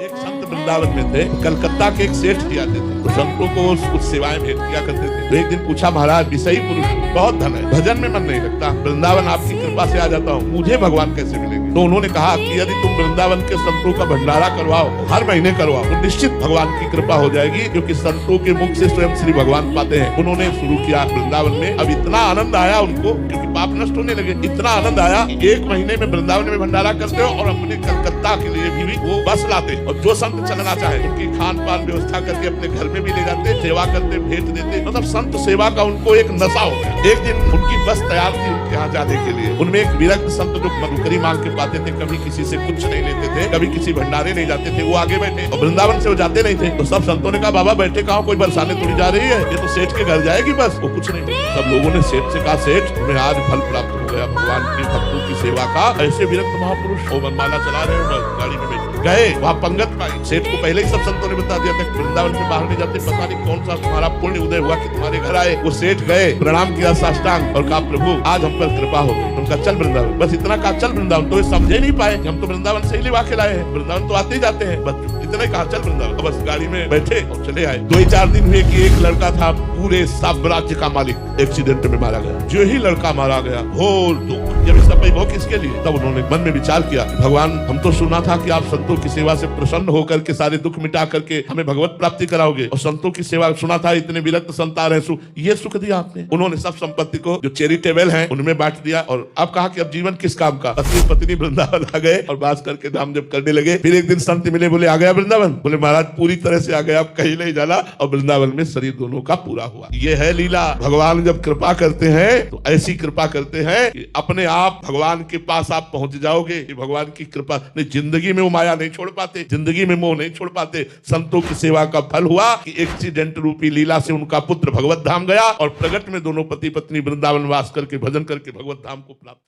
एक संत वृंदावन में थे, कलकत्ता के एक सेठ जी आते थे, तो संतों को कुछ सेवाएं भेंट किया करते थे। तो एक दिन पूछा, महाराज विषयी पुरुष बहुत धन है, भजन में मन नहीं लगता, वृंदावन आपकी कृपा से आ जाता हूँ, मुझे भगवान कैसे मिलेंगे? तो उन्होंने कहा कि यदि तुम वृंदावन के संतों का भंडारा करवाओ, हर महीने करवाओ, तो निश्चित भगवान की कृपा हो जाएगी, क्योंकि संतों के मुख से स्वयं श्री भगवान पाते हैं। उन्होंने शुरू किया वृंदावन में। अब इतना आनंद आया उनको, क्योंकि पाप नष्ट होने लगे, इतना आनंद आया, एक महीने में वृंदावन में भंडारा करते हो और अपने कलकत्ता के लिए भी वो बस लाते, और जो संत चलना चाहे उनकी खान पान व्यवस्था करके अपने घर में भी ले जाते, सेवा करते, भेंट देते। मतलब संत सेवा का उनको एक नशा हो गया। एक दिन उनकी बस तैयार थी उनके यहाँ जाने के लिए। उनमें एक विरक्त संत जो मधुकरी मांग के पाते थे, कभी किसी से कुछ नहीं लेते थे, कभी किसी भंडारे नहीं जाते थे, वो आगे बैठे, और वृंदावन से वो जाते नहीं थे। तो सब संतों ने कहा, बाबा बैठे कहाँ, कोई बरसाने थोड़ी जा रही है, ये तो सेठ के घर जाएगी बस। वो कुछ नहीं। सब लोगों ने सेठ से कहा, सेठ तुम्हें आज फल प्राप्त हो गया भगवान के भक्तों की सेवा का। ऐसे विरक्त महापुरुष वो मनमाला चला रहे हो, गाड़ी में बैठे गए, वहाँ पंगत पाई। सेठ को पहले ही सब संतों ने बता दिया था, वृंदावन से बाहर नहीं जाते, पता नहीं कौन सा तुम्हारा पुण्य उदय हुआ कि तुम्हारे घर आए। वो सेठ गए, प्रणाम किया साष्टांग और कहा, प्रभु आज हम पर कृपा हो गई। उनका चल वृंदावन, बस इतना कहा चल वृंदावन। तो ये समझे नहीं पाए कि हम तो वृंदावन से ही लिवा के लाए हैं, वृंदावन तो आते ही जाते हैं, बस इतना कहा चल वृंदावन। बस गाड़ी में बैठे और चले आए। 2-4 दिन हुए कि एक लड़का था, पूरे सब राज्य का मालिक, एक्सीडेंट में मारा गया। जो ही लड़का मारा गया, घोर दुख। जब इसका वैभव किसके लिए? तब उन्होंने मन में विचार किया, भगवान हम तो सुना था कि आप संतों की सेवा से प्रसन्न होकर के सारे दुख मिटा करके हमें भगवत प्राप्ति कराओगे, और संतों की सेवा सुना था इतने विरक्त संत आ रहे हैं, ये सुख दिया आपने। उन्होंने सब संपत्ति को जो चैरिटेबल है उनमें बांट दिया, और अब कहा कि अब जीवन किस काम का। पत्नी पत्नी वृंदावन आ गए और बास करके धाम जप करने लगे। फिर एक दिन संत मिले, बोले आ गया वृंदावन? बोले महाराज पूरी तरह से आ गया, अब कहीं नहीं जाना। और वृंदावन में शरीर दोनों का पूरा हुआ। ये है लीला। भगवान जब कृपा करते हैं तो ऐसी कृपा करते हैं कि अपने आप भगवान के पास आप पहुंच जाओगे। भगवान की कृपा नहीं, जिंदगी में वो माया नहीं छोड़ पाते, जिंदगी में मोह नहीं छोड़ पाते। संतों की सेवा का फल हुआ कि एक्सीडेंट रूपी लीला से उनका पुत्र भगवत धाम गया, और प्रगट में दोनों पति पत्नी वृंदावन वास करके भजन करके भगवत धाम को प्राप्त